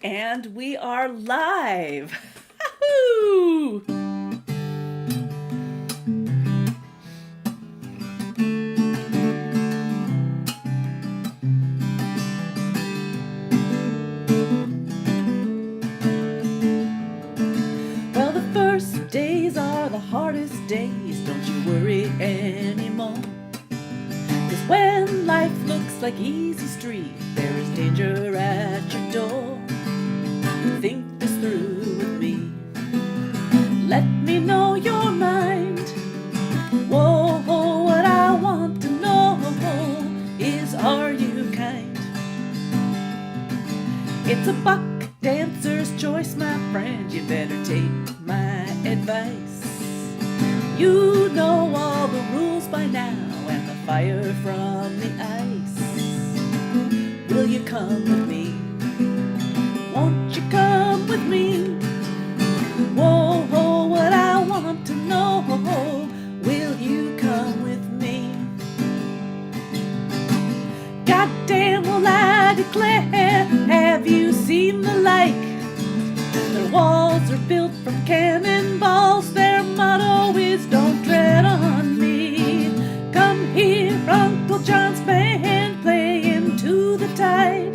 And we are live. Woo! Well, the first days are the hardest days. Don't you worry anymore. 'Cause when life looks like easy street, there is danger at your door. Think this through with me. Let me know your mind. Whoa, what I want to know is, are you kind? It's a buck dancer's choice, my friend. You better take my advice. You know all the rules by now, and the fire from the ice. Will you come with me? Won't you come with me? Whoa, what I want to know. Will you come with me? Goddamn, will I declare, have you seen the like? Their walls are built from cannonballs. Their motto is don't tread on me. Come here, Uncle John's band playing to the tide.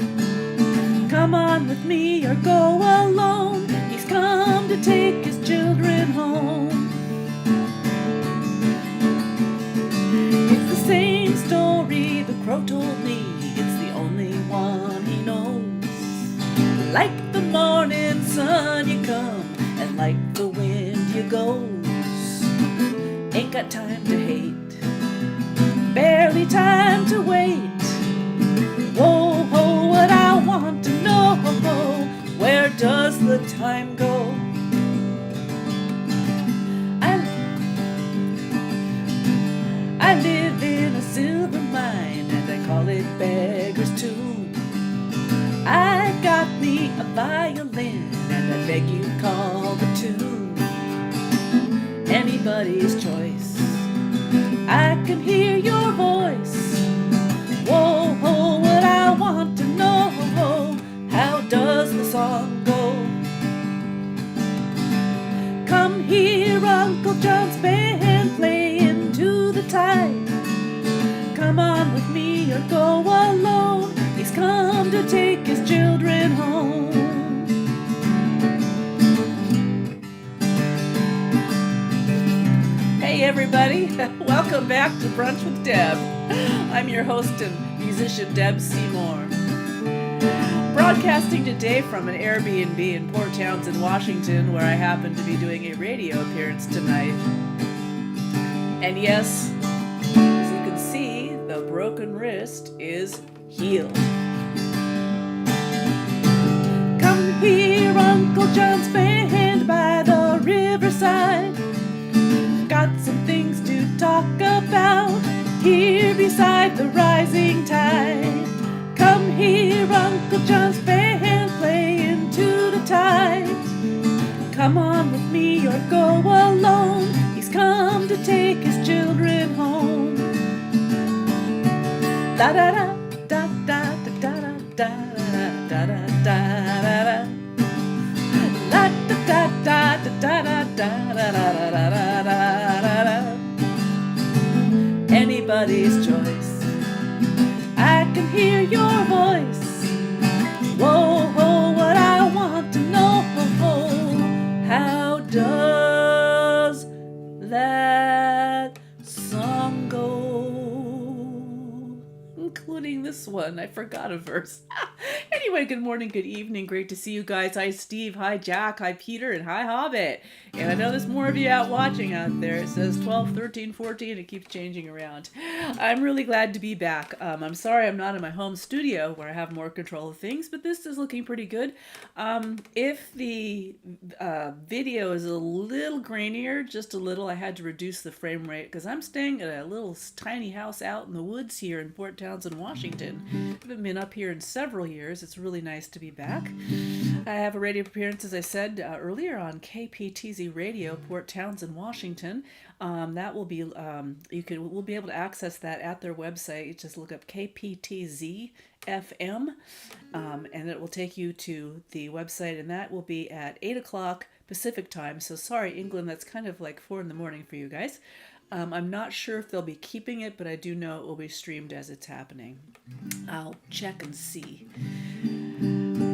Come on with me or go alone. He's come to take his children home. It's the same story the crow told me. It's the only one he knows. Like the morning sun you come, and like the wind you goes. Ain't got time to hate, barely time to wait. Whoa, what I want to know, where does the time go? I live in a silver mine, and I call it Beggar's Tomb. I got me a violin, and I beg you call the tune. Anybody's choice, I can hear your voice. Whoa, what I want to know, how does the song go? Come here, Uncle John's band playing to the tide. Come on with me or go alone. He's come to take his children home. Hey everybody, welcome back to Brunch with Deb. I'm your host and musician Deb Seymour. Broadcasting today from an Airbnb in Port Townsend, Washington, where I happen to be doing a radio appearance tonight. And yes, as you can see, the broken wrist is healed. Come here, Uncle John's band by the riverside. Got some things to talk about here beside the rising tide. Come here, Uncle John's band playing to the tide. Come on with me or go alone. He's come to take his children home. Da da da da da da da da da da da da. La da da da da da da da da da da. Anybody's choice, I can hear your voice. Whoa, what I want to know, how does that song go? Including this one, I forgot a verse. Anyway, good morning, good evening, great to see you guys. Hi Steve, hi Jack, hi Peter, and hi Hobbit. And I know there's more of you out watching out there. It says 12, 13, 14, it keeps changing around. I'm really glad to be back. I'm sorry I'm not in my home studio where I have more control of things, but this is looking pretty good. If the video is a little grainier, just a little, I had to reduce the frame rate because I'm staying at a little tiny house out in the woods here in Port Townsend, Washington. I haven't been up here in several years. It's really nice to be back. I have a radio appearance, as I said earlier, on KPTZ Radio, Port Townsend, Washington. That will be we'll be able to access that at their website. Just look up KPTZ FM, and it will take you to the website, and that will be at 8 o'clock Pacific time. So sorry, England, that's kind of like 4 in the morning for you guys. I'm not sure if they'll be keeping it, but I do know it will be streamed as it's happening. I'll check and see.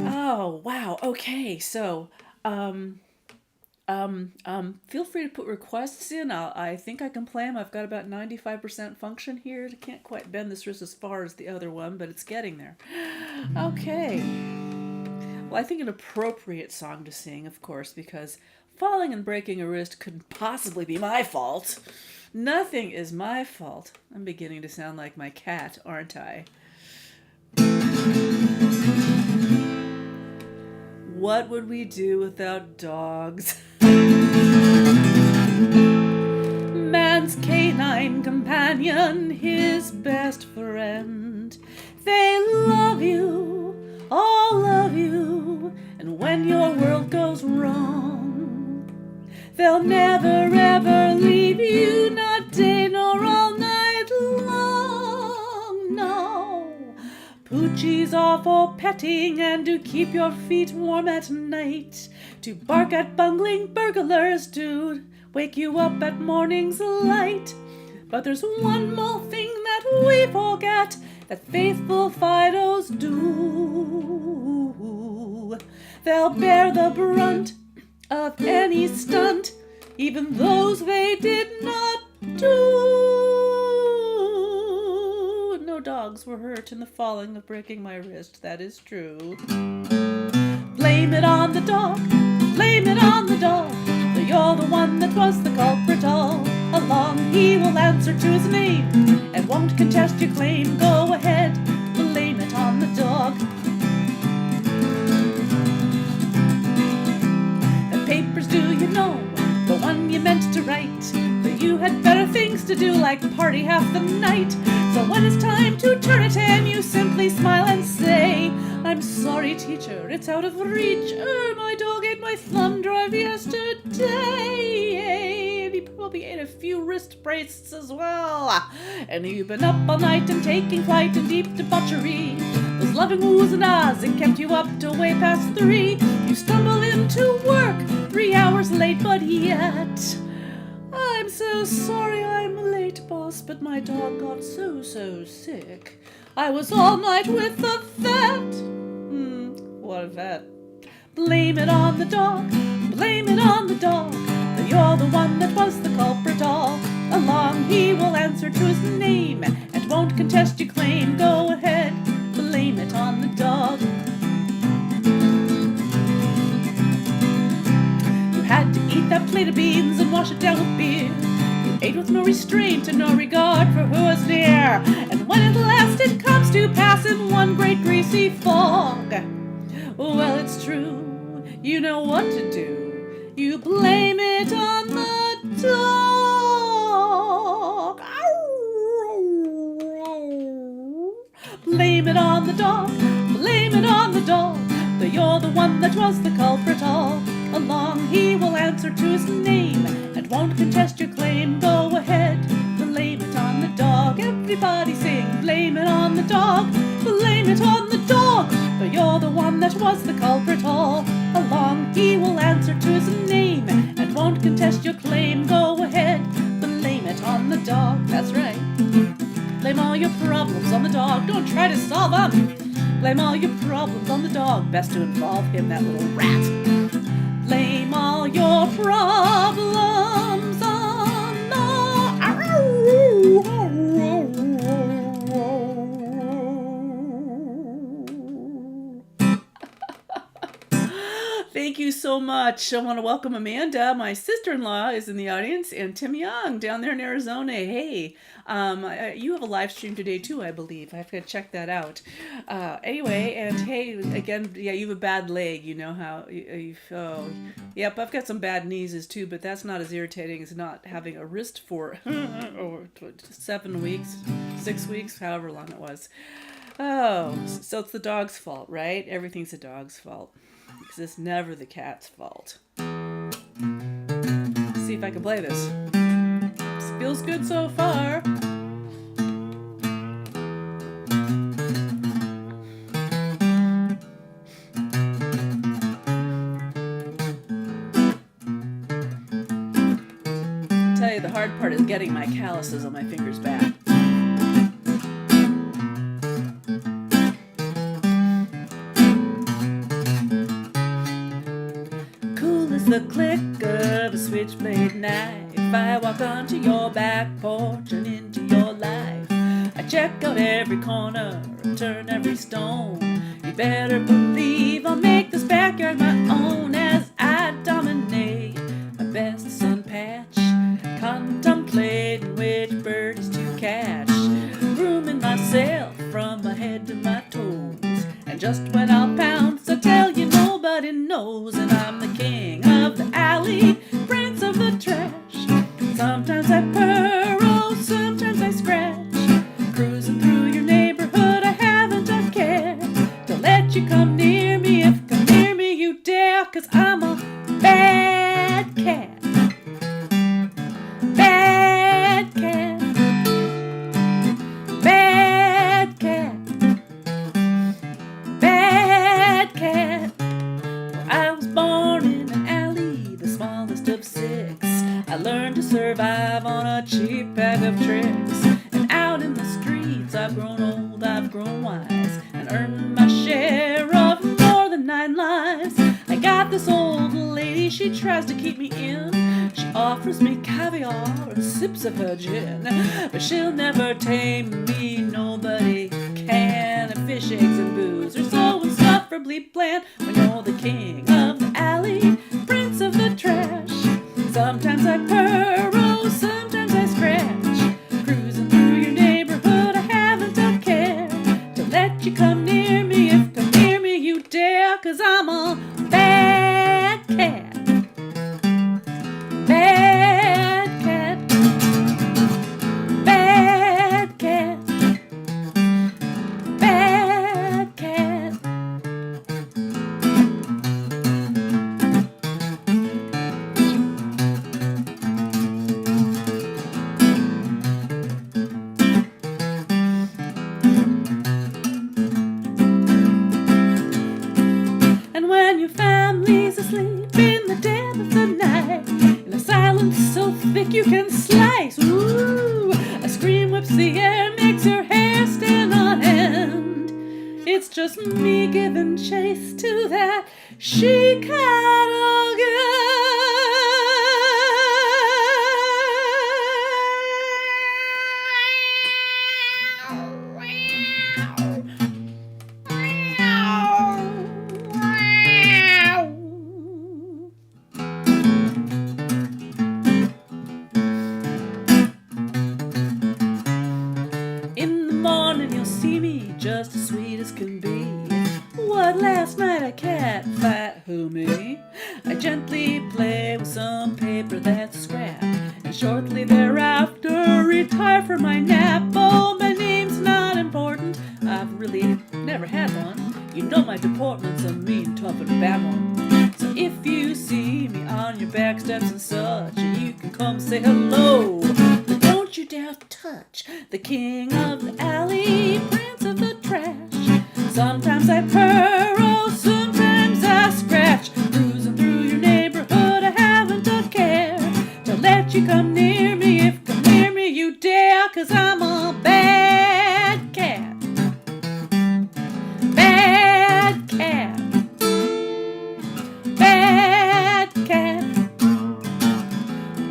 Oh, wow. Okay, so feel free to put requests in. I think I can play them. I've got about 95% function here. I can't quite bend this wrist as far as the other one, but it's getting there. Okay. Well, I think an appropriate song to sing, of course, because falling and breaking a wrist couldn't possibly be my fault. Nothing is my fault. I'm beginning to sound like my cat, aren't I? What would we do without dogs? Man's canine companion, his best friend. They love you, all love you, and when your world goes wrong, they'll never ever leave you, not day nor all night long, no. Poochies are for petting and to keep your feet warm at night, to bark at bungling burglars, to wake you up at morning's light. But there's one more thing that we forget, that faithful Fidos do. They'll bear the brunt of any stunt, even those they did not do. No dogs were hurt in the falling of breaking my wrist, that is true. Blame it on the dog, blame it on the dog, for you're the one that was the culprit all along. He will answer to his name and won't contest your claim. Go ahead, blame it on the dog. The papers, do you know, the one you meant to write, but you had better things to do, like party half the night. So when it's time to turn it in, you simply smile and say, I'm sorry, teacher, it's out of reach. My dog ate my thumb drive yesterday. And he probably ate a few wrist braces as well. And you've been up all night and taking flight in deep debauchery. Those loving woos and ahs that kept you up till way past 3. You stumble into work 3 hours late, but yet I'm so sorry I'm late, boss, but my dog got so sick. I was all night with the vet. What a vet. Blame it on the dog, blame it on the dog, that you're the one that was the culprit all along. He will answer to his name and won't contest your claim. Go ahead, blame it on the dog. You had to eat that plate of beans and wash it down with beer. You ate with no restraint and no regard for who was near. And when at last it comes to pass in one great greasy fog, well, it's true, you know what to do. You blame it on the dog. Blame it on the dog, blame it on the dog, that you're the one that was the culprit all along. He will answer to his name and won't contest your claim. Go ahead, blame it on the dog. Everybody sing, blame it on the dog, blame it on the dog, but you're the one that was the culprit all along. He will answer to his name and won't contest your claim. Go ahead, blame it on the dog. That's right. Blame all your problems on the dog. Don't try to solve them. Blame all your problems on the dog. Best to involve him, that little rat. Blame all your problems on the... Thank you so much. I want to welcome Amanda. My sister-in-law is in the audience, and Tim Young down there in Arizona. Hey, you have a live stream today too, I believe. I have to check that out. Anyway, and hey, again, yeah, you have a bad leg. You know how yep, I've got some bad knees too, but that's not as irritating as not having a wrist for 7 weeks, 6 weeks, however long it was. Oh, so it's the dog's fault, right? Everything's the dog's fault. Because it's never the cat's fault. Let's see if I can play this. This feels good so far. I'll tell you, the hard part is getting my calluses on my fingers back. The click of a switchblade knife. I walk onto your back porch and into your life. I check out every corner and turn every stone. You better believe I'll make this backyard my own as I dominate my best sun patch, contemplating which birdies to catch, grooming myself from my head to my toes. And just when I'll pounce, I tell you nobody knows, and I'm the king of the alley, prince of the trash. Sometimes I purr, oh, sometimes I scratch. Cruising through your neighborhood, I haven't a care to let you come near me. If come near me you dare, 'cause I'm a bad cat. Bad cat. Bad cat. Bad cat. Well, I was born in an alley, the smallest of six. I learned to survive on a cheap bag of tricks. And out in the streets, I've grown old, I've grown wise, and earned my share of more than 9 lives. I got this old lady, she tries to keep me in. She offers me caviar and sips of her gin, but she'll never tame me, nobody can. And fish, eggs, and booze are so insufferably bland when you're the king of the alley, prince of the trash. Sometimes I purr, oh, sometimes I scratch. Cruising through your neighborhood, I haven't a care to let you come near me. If come near me you dare, 'cause I'm a bad cat. Bad cat. Bad cat. Bad cat. And when your family's asleep in the dead of the night, in a silence so thick you can slice, ooh, a scream whips the air, makes your hair stand on end. It's just me giving chase to that she-cat In the morning you'll see me just as sweet as can be. What, last night a cat fight? Who, me? I gently play with some paper that's scrap, and shortly thereafter retire for my nap. Oh, my name's not important, I've really never had one. You know my deportment's a mean, tough, and bad one. So if you see me on your back steps and such, you can come say hello, but don't you dare touch the king of the alley, prince of the trash. Sometimes I purr, oh, sometimes I scratch. Cruising through your neighborhood, I haven't a care to let you come near me. If come near me you dare, 'cause I'm a bad cat. Bad cat. Bad cat.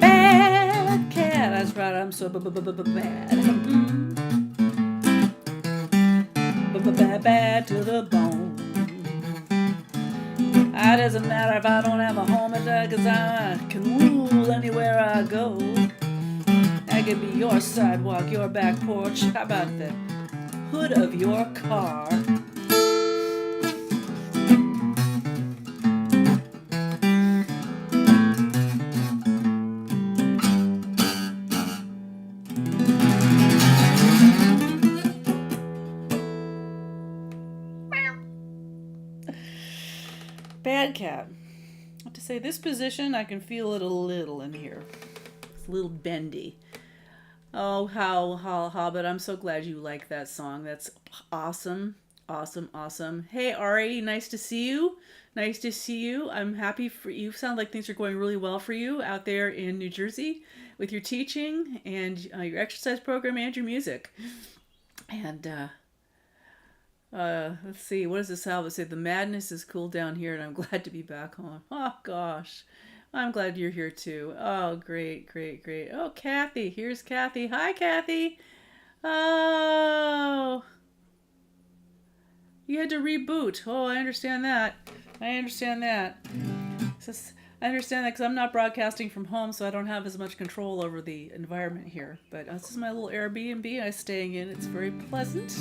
Bad cat. That's right, I'm so bad. Bad to the bone. It doesn't matter if I don't have a home, 'cause I can rule anywhere I go. I could be your sidewalk, your back porch. How about the hood of your car? bad cat. I have to say, this position, I can feel it a little in here. It's a little bendy. Oh, how Hobbit, I'm so glad you like that song. That's awesome. Awesome, awesome. Hey, Ari, nice to see you. Nice to see you. I'm happy for you. Sound like things are going really well for you out there in New Jersey with your teaching and your exercise program and your music. And let's see, what does this Salva say? The madness is cool down here and I'm glad to be back home. Oh, gosh. I'm glad you're here too. Oh, great, great, great. Oh, Kathy. Here's Kathy. Hi, Kathy. Oh, you had to reboot. Oh, I understand that. I understand that. I understand that because I'm not broadcasting from home, so I don't have as much control over the environment here. But this is my little Airbnb I'm staying in. It's very pleasant.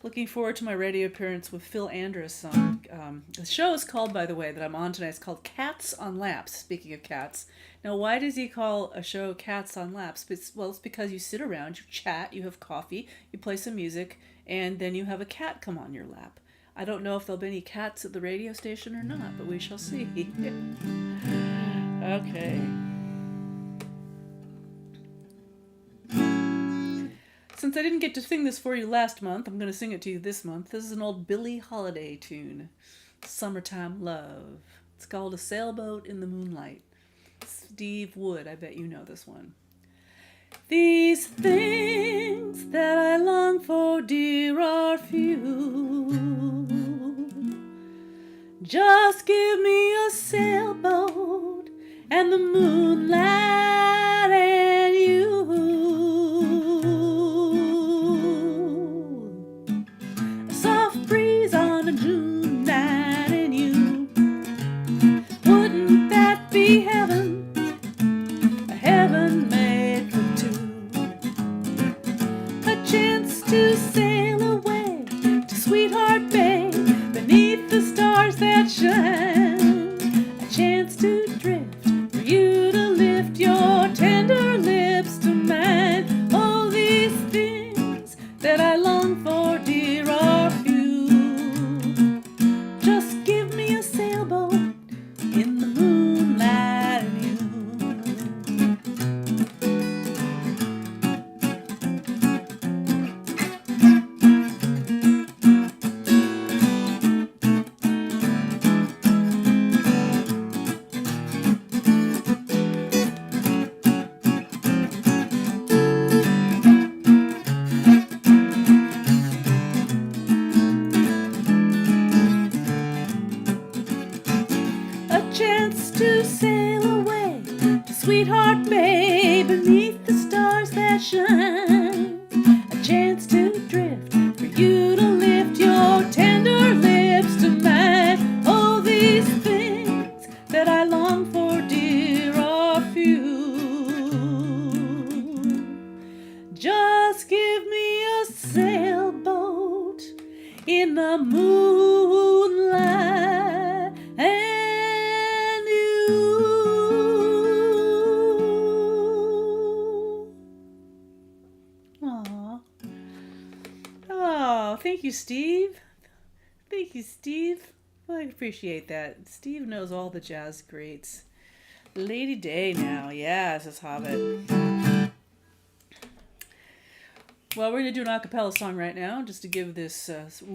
Looking forward to my radio appearance with Phil Andrus. The show is called, by the way, that I'm on tonight, it's called Cats on Laps, speaking of cats. Now, why does he call a show Cats on Laps? Well, it's because you sit around, you chat, you have coffee, you play some music, and then you have a cat come on your lap. I don't know if there'll be any cats at the radio station or not, but we shall see. Okay. Since I didn't get to sing this for you last month, I'm going to sing it to you this month. This is an old Billie Holiday tune, Summertime Love. It's called A Sailboat in the Moonlight. Steve Wood, I bet you know this one. These things that I long for, dear, are few. Just give me a sailboat and the moonlight and you. A soft breeze on a June night and you. Wouldn't that be heaven? A heaven made for two. A chance to sail away to Sweetheart Bay beneath the stars that shine. A chance to drift for you to lift your tender lips to mine. All these things that I long for, dear, are few. Just give me a sailboat in the moonlight and you. To sail away to Sweetheart Bay beneath the stars that shine. A chance to drift for you to lift your tender lips to mine. All these things that I long for, dear, are few. Just give me a sailboat in the moonlight and you. Aww. Oh, thank you, Steve. Thank you, Steve. I appreciate that. Steve knows all the jazz greats. Lady Day now. Yeah, says Hobbit. Well, we're going to do an a cappella song right now, just to give this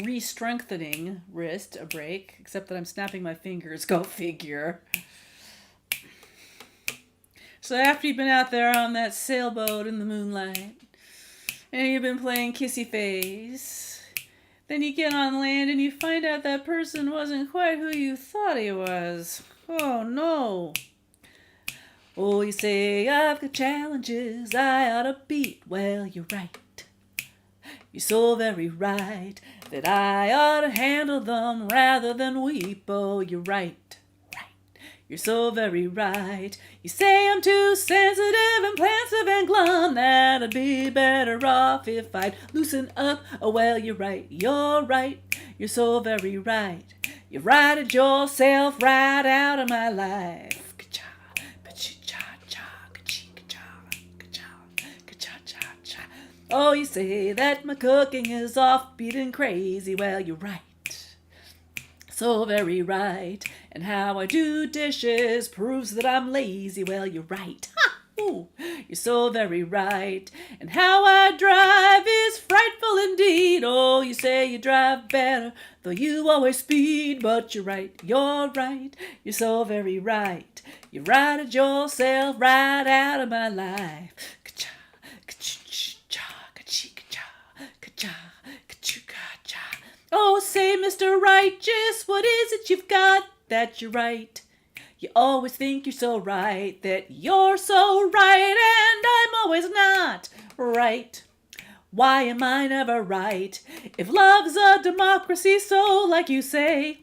re-strengthening wrist a break, except that I'm snapping my fingers. Go figure. So after you've been out there on that sailboat in the moonlight, and you've been playing kissy face, then you get on land and you find out that person wasn't quite who you thought he was. Oh, no. Oh, you say, I've got challenges I ought to beat. Well, you're right. You're so very right that I ought to handle them rather than weep. Oh, you're right. You're so very right. You say I'm too sensitive and pensive and glum, that I'd be better off if I'd loosen up. Oh, well, you're right. You're right. You're so very right. You righted yourself right out of my life. Oh, you say that my cooking is offbeat and crazy. Well, you're right. So very right. And how I do dishes proves that I'm lazy. Well, you're right. Ha! Ooh, you're so very right. And how I drive is frightful indeed. Oh, you say you drive better, though you always speed. But you're right, you're right. You're so very right. You righted yourself right out of my life. Ka-cha, ka-cha, ka-cha, ka-cha, ka-cha, ka-cha, ka-cha. Oh, say, Mr. Righteous, what is it you've got that you're right? You always think you're so right, that you're so right, and I'm always not right. Why am I never right? If love's a democracy, so like you say,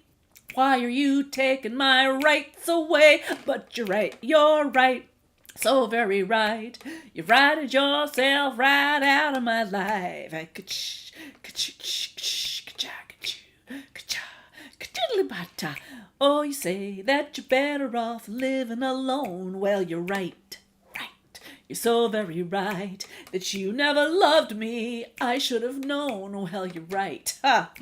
why are you taking my rights away? But you're right, so very right. You've righted yourself right out of my life. Oh, you say that you're better off living alone. Well, you're right. You're so very right that you never loved me. I should have known. Well, you're right. Ha!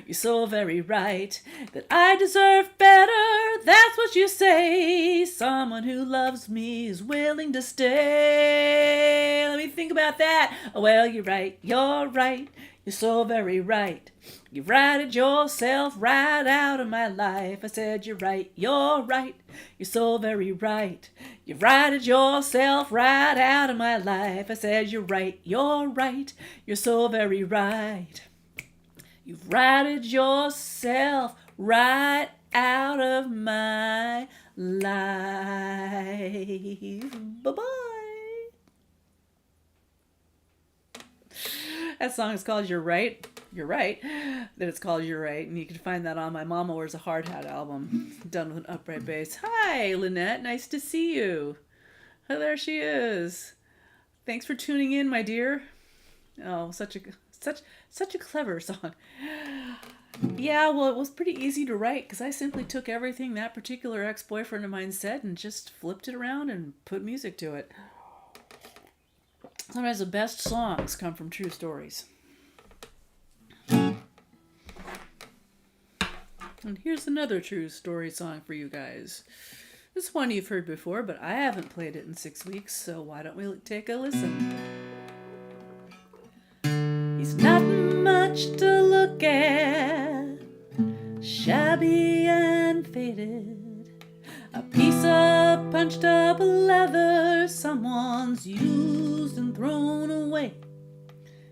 You're so very right that I deserve better. That's what you say. Someone who loves me is willing to stay. Let me think about that. Well, you're right. You're right. You're so very right. You've righted yourself right out of my life. I said you're right. You're right. You're so very right. You've righted yourself right out of my life. I said you're right. You're right. You're so very right. You've righted yourself right out of my life. Bye-bye. That song is called You're Right. You're right. That it's called You're Right. And you can find that on my Mama Wears a Hard Hat album, done with an upright bass. Hi, Lynette. Nice to see you. Oh, there she is. Thanks for tuning in, my dear. Oh, such a clever song. Yeah, well, it was pretty easy to write because I simply took everything that particular ex-boyfriend of mine said and just flipped it around and put music to it. Sometimes the best songs come from true stories. And here's another true story song for you guys. This one you've heard before, but I haven't played it in 6 weeks, so why don't we take a listen? He's not much to look at, shabby and faded. A piece of punched up leather someone's used and thrown away.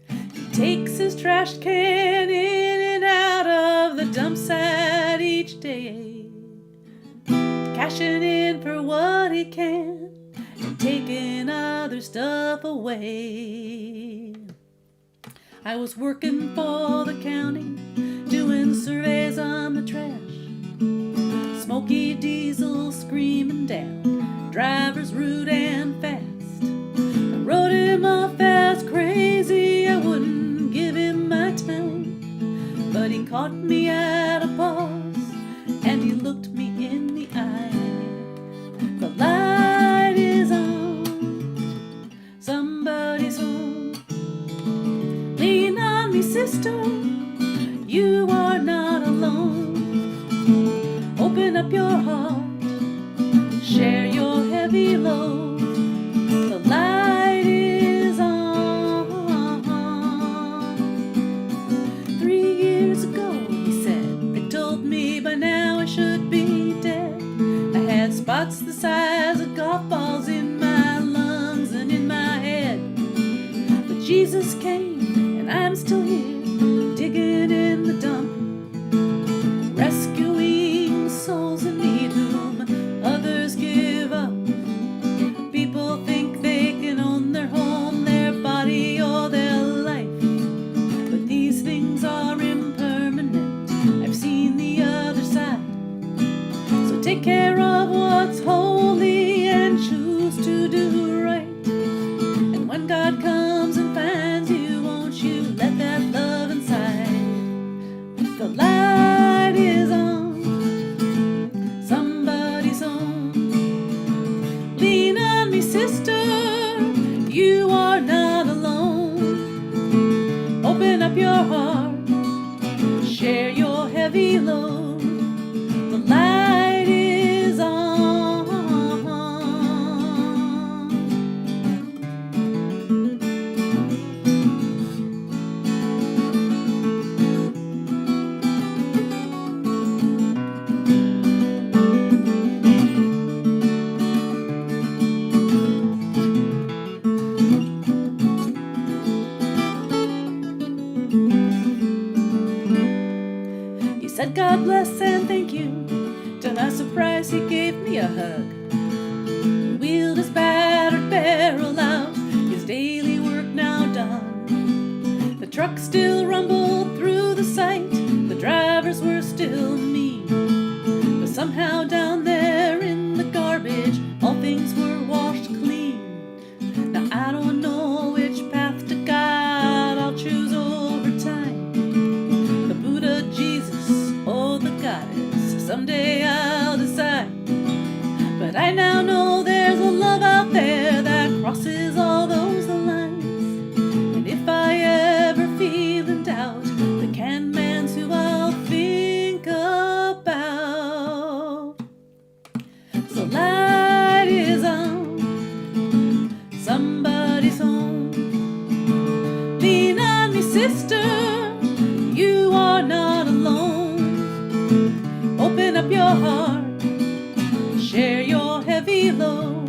He takes his trash can in and out of the dump site each day, cashing in for what he can and taking other stuff away. I was working for the county, doing surveys on the trash. Smoky diesel screaming down, drivers rude and fast. I wrote him off as crazy, I wouldn't give him my time. But he caught me at a pause, and he looked me in the eye. The light is on, somebody's home. Lean on me, sister, you are not alone. Open up your heart, share your heavy load. The light is on. 3 years ago, he said, they told me by now I should be dead. I had spots the size of golf balls in my lungs and in my head. But Jesus came, and I'm still here, digging in the dump, rescuing souls in need whom others give up. People think they can own their home, their body, or their life, but these things are impermanent. I've seen the other side. So take care of what's holy and choose to do right. And when God comes and finds you, won't you let that love inside? The light is on, somebody's home. Lean on me, sister, you are not alone. Open up your heart, share your heavy load. yes and thank you. To my surprise, he gave me a hug. He wheeled his battered barrel out, his daily work now done. The truck still rumbled through the sight, the drivers were still mean. But somehow down there in the garbage, all things were washed clean. Now I don't know which path to God I'll choose over time. The Buddha, Jesus, or the goddess, someday I'll decide. But I now know there's a love out there that crosses all those lines. And if I ever feel in doubt, the can man's who I'll think about. So light is on somebody's home. Lean on me, sister, you are not alone. Open up your heart, share your heavy load.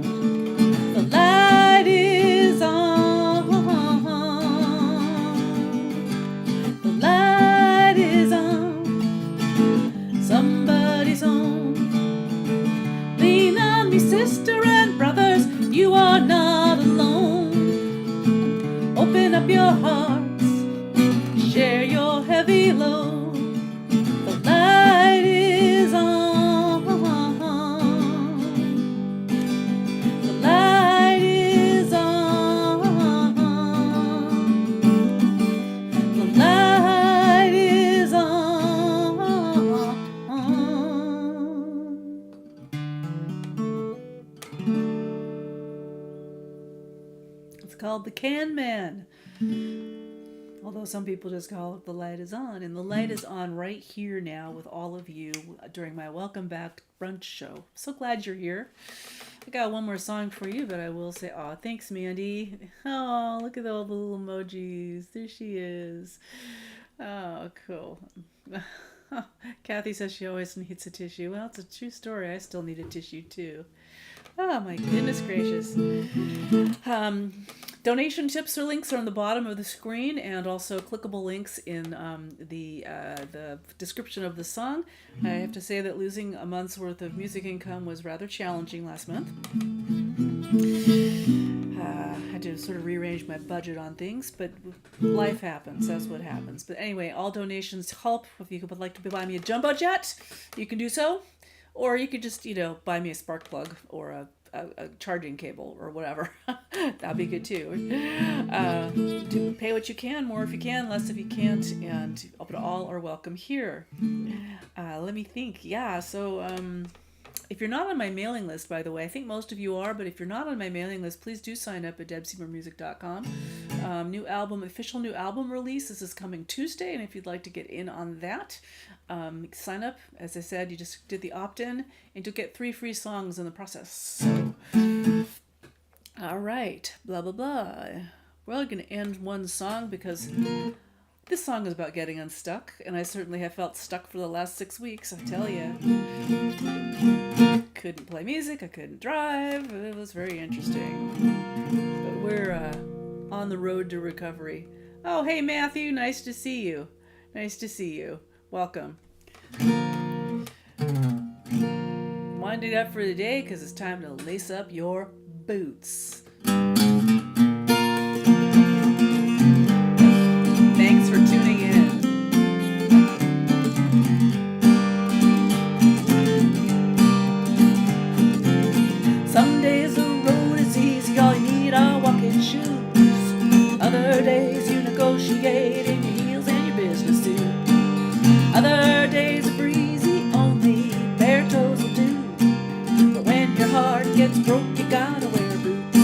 The light is on. The light is on somebody's home. Lean on me, sister and brothers, you are not alone. Open up your hearts, share your heavy load. The light is on. The light is on. The light is on. It's called The Can Man. Although some people just call it The Light is On. And the light is on right here now with all of you during my Welcome Back Brunch show. So glad you're here. I got one more song for you, but I will say, oh, thanks, Mandy. Oh, look at all the little emojis. There she is. Oh, cool. Kathy says she always needs a tissue. Well, it's a true story. I still need a tissue, too. Oh, my goodness gracious. Donation tips or links are on the bottom of the screen, and also clickable links in the description of the song. I have to say that losing a month's worth of music income was rather challenging last month. I had to sort of rearrange my budget on things, but life happens. That's what happens. But anyway, all donations help. If you would like to buy me a jumbo jet, you can do so. Or you could just, buy me a spark plug or a charging cable or whatever. That'd be good too. To pay what you can, more if you can, less if you can't, and but all are welcome here. Let me think. Yeah, so if you're not on my mailing list, by the way, I think most of you are, but if you're not on my mailing list, please do sign up at debseymourmusic.com. Official new album release. This is coming Tuesday, and if you'd like to get in on that, sign up. As I said, you just did the opt-in, and you'll get 3 free songs in the process. So, all right, blah, blah, blah. We're going to end one song because this song is about getting unstuck, and I certainly have felt stuck for the last 6 weeks, I tell you. Couldn't play music, I couldn't drive. It was very interesting. But we're on the road to recovery. Oh, hey, Matthew, nice to see you. Nice to see you. Welcome. Winding up for the day because it's time to lace up your boots. Thanks for tuning in. Some days the road is easy, all you need are walking shoes. Other days you negotiate in your heels and your business suit. Other days are breezy, only bare toes will do. But when your heart gets broke, you gotta wear boots.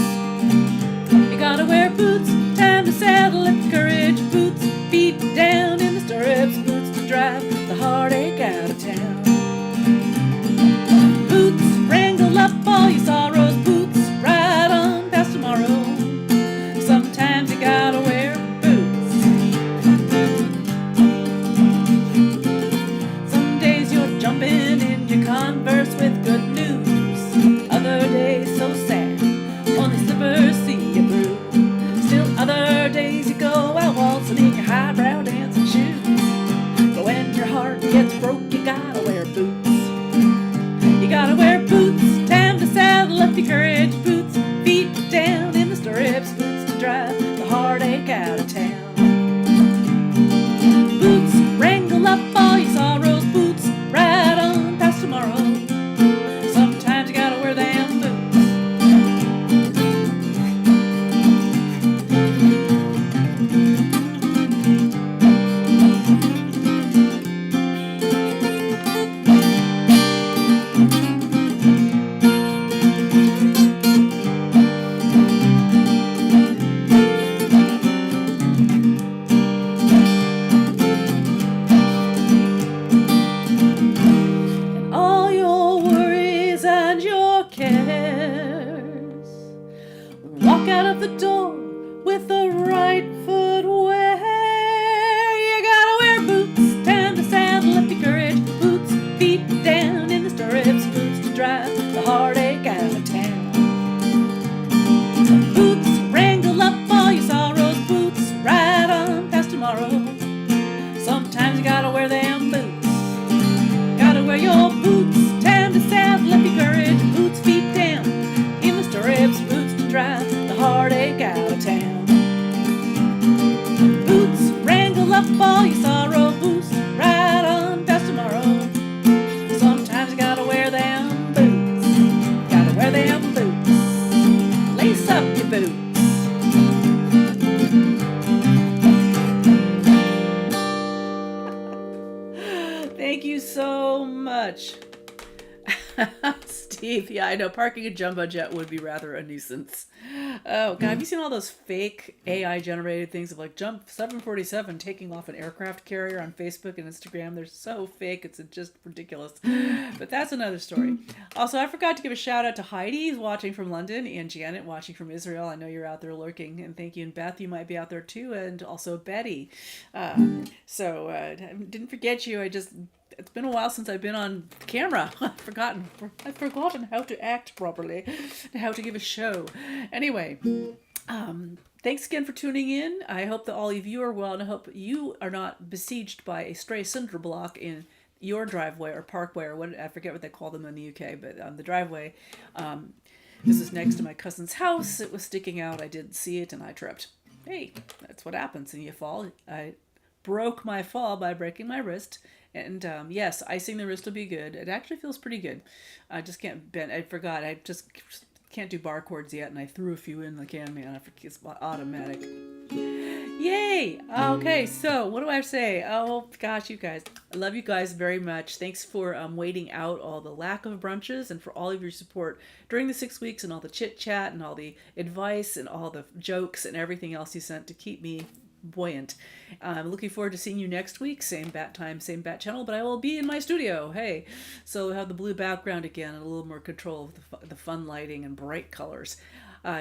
out of the door with the right footwear. You gotta wear boots, time to saddle up your courage. Boots, feet down in the stirrups. Boots to drive the heartache out of town. Boots, wrangle up all your sorrows. Boots, ride on past tomorrow. Sometimes you gotta wear them boots. Gotta wear your boots, time to saddle up your courage. Boots, feet down in the stirrups. Boots to drive the heartache out of town. Boots, wrangle up all your sorrow. Boots, ride on past tomorrow. Sometimes you gotta wear them boots. Gotta wear them boots. Lace up your boots. Thank you so much. Steve, yeah, I know parking a jumbo jet would be rather a nuisance. Oh God, have you seen all those fake AI generated things of like Jump 747 taking off an aircraft carrier on Facebook and Instagram? They're so fake, it's just ridiculous. But that's another story. Also, I forgot to give a shout out to Heidi, who's watching from London, and Janet watching from Israel. I know you're out there lurking, and thank you. And Beth, you might be out there too, and also Betty. Didn't forget you. It's been a while since I've been on camera. I've forgotten how to act properly, how to give a show. Anyway, thanks again for tuning in. I hope that all of you are well, and I hope you are not besieged by a stray cinder block in your driveway or parkway or what, I forget what they call them in the UK, but the driveway. This is next to my cousin's house. It was sticking out. I didn't see it and I tripped. Hey, that's what happens when you fall. I broke my fall by breaking my wrist. And yes, icing the wrist will be good. It actually feels pretty good. I just can't bend. I forgot. I just can't do bar chords yet, and I threw a few in the can, man. I forget it's automatic. Yay! Okay, so what do I say? Oh gosh, you guys, I love you guys very much. Thanks for waiting out all the lack of brunches and for all of your support during the 6 weeks and all the chit chat and all the advice and all the jokes and everything else you sent to keep me buoyant. I'm looking forward to seeing you next week. Same bat time, same bat channel, but I will be in my studio. Hey, so we'll have the blue background again and a little more control of the fun lighting and bright colors.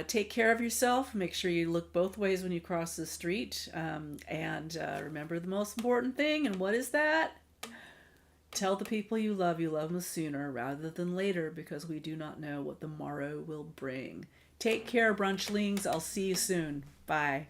Take care of yourself. Make sure you look both ways when you cross the street. And remember the most important thing. And what is that? Tell the people you love them sooner rather than later, because we do not know what the morrow will bring. Take care, brunchlings. I'll see you soon. Bye.